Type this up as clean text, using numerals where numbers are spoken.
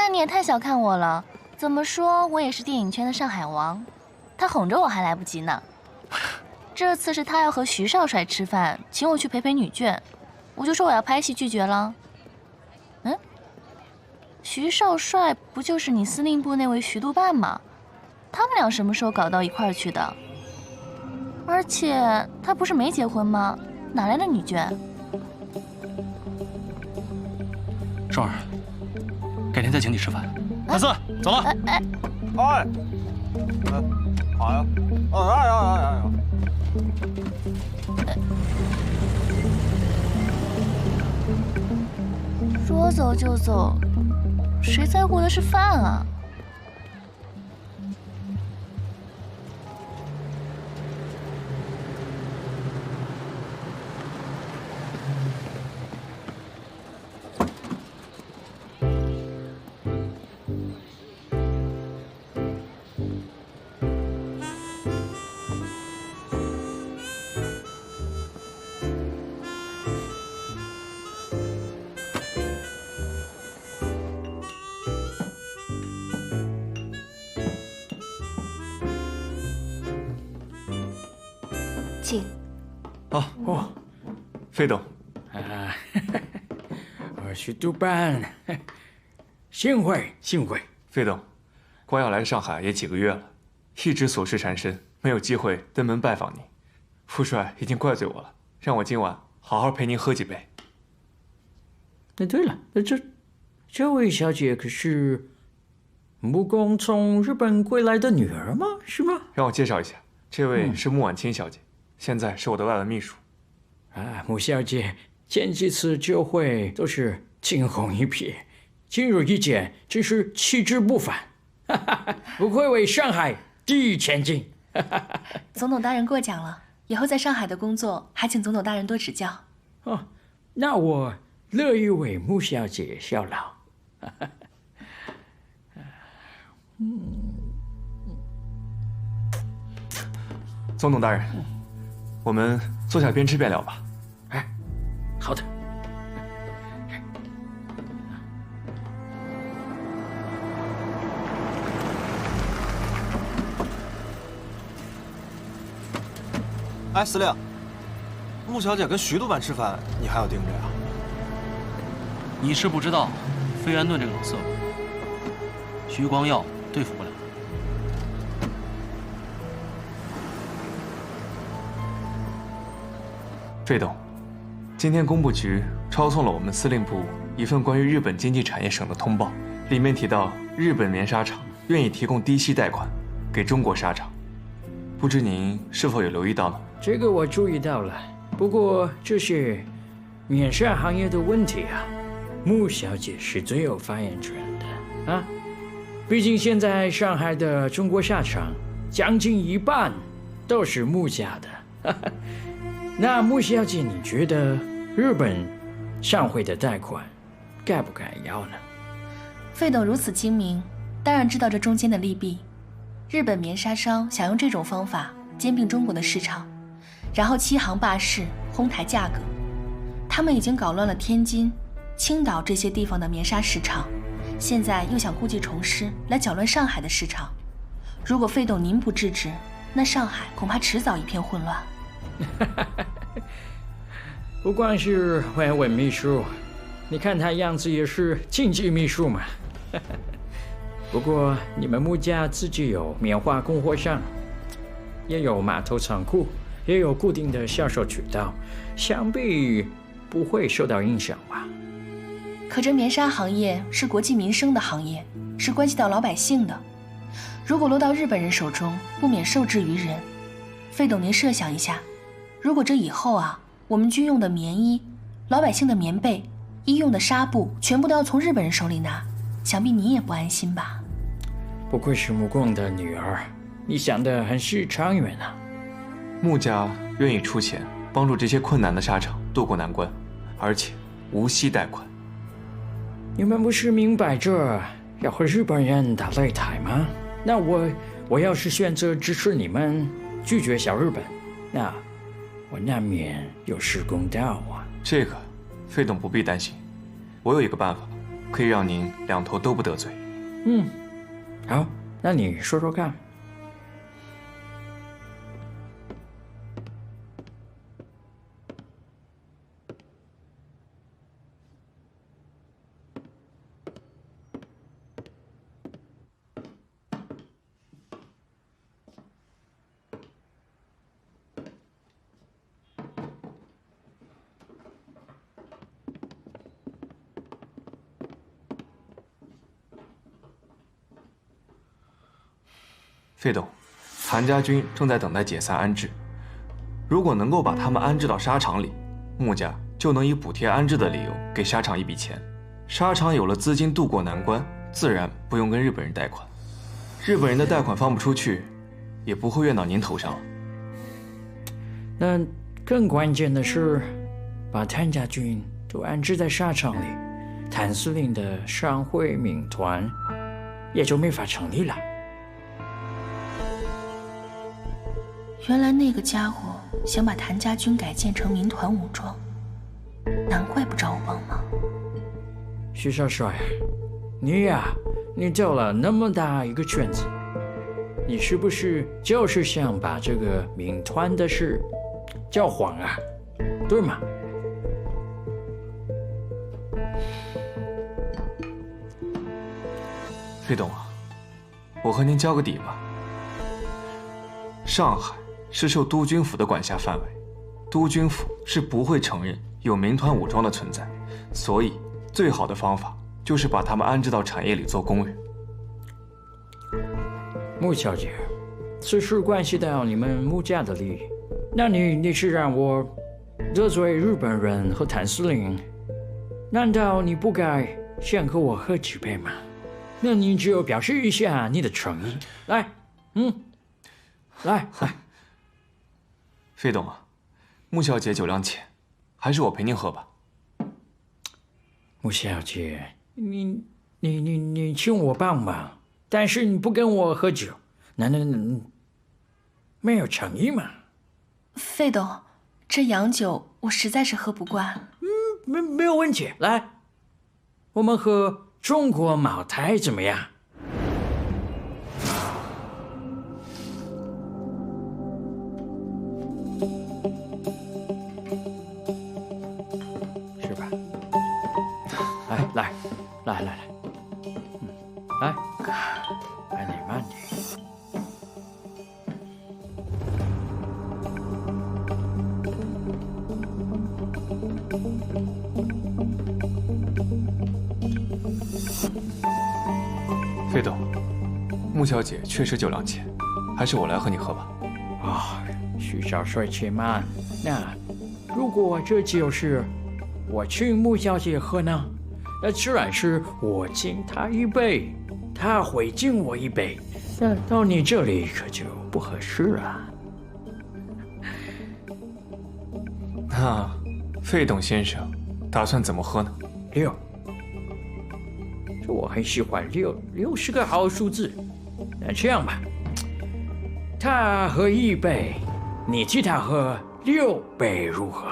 那你也太小看我了。怎么说，我也是电影圈的上海王，他哄着我还来不及呢。这次是他要和徐少帅吃饭，请我去陪陪女眷，我就说我要拍戏拒绝了。徐少帅不就是你司令部那位徐督办吗？他们俩什么时候搞到一块儿去的？而且他不是没结婚吗？哪来的女眷？双儿，改天再请你吃饭。大四，走了。哎，好呀，哎。说走就走，谁在乎的是饭啊？请。费董。我是督办，幸会。费董，光耀来上海也几个月了，一直琐事缠身，没有机会登门拜访您。副帅已经怪罪我了，让我今晚好好陪您喝几杯。对了，这位小姐可是木工从日本归来的女儿吗？是吗？让我介绍一下，这位是穆婉清小姐，现在是我的外文秘书。穆小姐前几次酒会都是惊鸿一瞥，今日一见真是气质不凡，不愧为上海第一千金。总统大人过奖了，以后在上海的工作还请总统大人多指教。那我乐意为穆小姐效劳。总统大人，我们坐下边吃边聊吧。好的。哎，司令，穆小姐跟徐督办吃饭，你还要盯着呀？你是不知道，费安顿这个老色鬼，徐光耀对付不了。费董，今天工部局抄送了我们司令部一份关于日本经济产业省的通报，里面提到日本棉纱厂愿意提供低息贷款给中国纱厂，不知您是否有留意到呢？这个我注意到了，不过这是棉纱行业的问题啊，穆小姐是最有发言权的啊。毕竟现在上海的中国纱厂将近一半都是穆家的。那穆小姐，你觉得日本上会的贷款该不该要呢？费董如此精明，当然知道这中间的利弊。日本棉纱商想用这种方法兼并中国的市场，然后欺行霸市，哄抬价格。他们已经搞乱了天津、青岛这些地方的棉纱市场，现在又想故技重施来搅乱上海的市场。如果费董您不制止，那上海恐怕迟早一片混乱。不光是外文秘书，你看他样子也是经济秘书嘛。不过你们穆家自己有棉花供货商，也有码头仓库，也有固定的销售渠道，想必不会受到影响吧？可这棉纱行业是国计民生的行业，是关系到老百姓的。如果落到日本人手中，不免受制于人。费董，您设想一下，如果这以后啊，我们军用的棉衣、老百姓的棉被、医用的纱布，全部都要从日本人手里拿，想必你也不安心吧？不愧是穆公的女儿，你想得很是长远啊。穆家愿意出钱帮助这些困难的纱厂渡过难关，而且无息贷款。你们不是明摆着要和日本人打擂台吗？那我要是选择支持你们，拒绝小日本，那我难免有失公道啊。这个，费董不必担心，我有一个办法，可以让您两头都不得罪。好，那你说说看。费董，谭家军正在等待解散安置。如果能够把他们安置到沙场里，穆家就能以补贴安置的理由给沙场一笔钱。沙场有了资金渡过难关，自然不用跟日本人贷款。日本人的贷款放不出去，也不会怨到您头上。那更关键的是，把谭家军都安置在沙场里，谭司令的商会民团也就没法成立了。原来那个家伙想把谭家军改建成民团武装，难怪不找我帮忙。徐少帅，你兜了那么大一个圈子，你是不是就是想把这个民团的事叫黄啊？对吗？费董啊，我和您交个底吧。上海是受督军府的管辖范围，督军府是不会承认有民团武装的存在，所以最好的方法就是把他们安置到产业里做工人。穆小姐，此事关系到你们穆家的利益，那你是让我得罪日本人和谭司令？难道你不该先和我喝几杯吗？那你就表示一下你的诚意。来，来。费董啊，穆小姐酒量浅，还是我陪您喝吧。穆小姐，你请我帮忙，但是你不跟我喝酒，那没有诚意嘛？费董，这洋酒我实在是喝不惯。没有问题，来，我们喝中国茅台怎么样？是吧？来，慢点。费董，穆小姐确实酒量浅，还是我来和你喝吧。徐少帅且慢。那如果这酒是我请穆小姐喝呢？那自然是我敬她一杯，她会敬我一杯。那到你这里可就不合适啊。那费董先生打算怎么喝呢？6，我很喜欢6是个好数字。那这样吧，他喝1杯，你替他喝6杯，如何？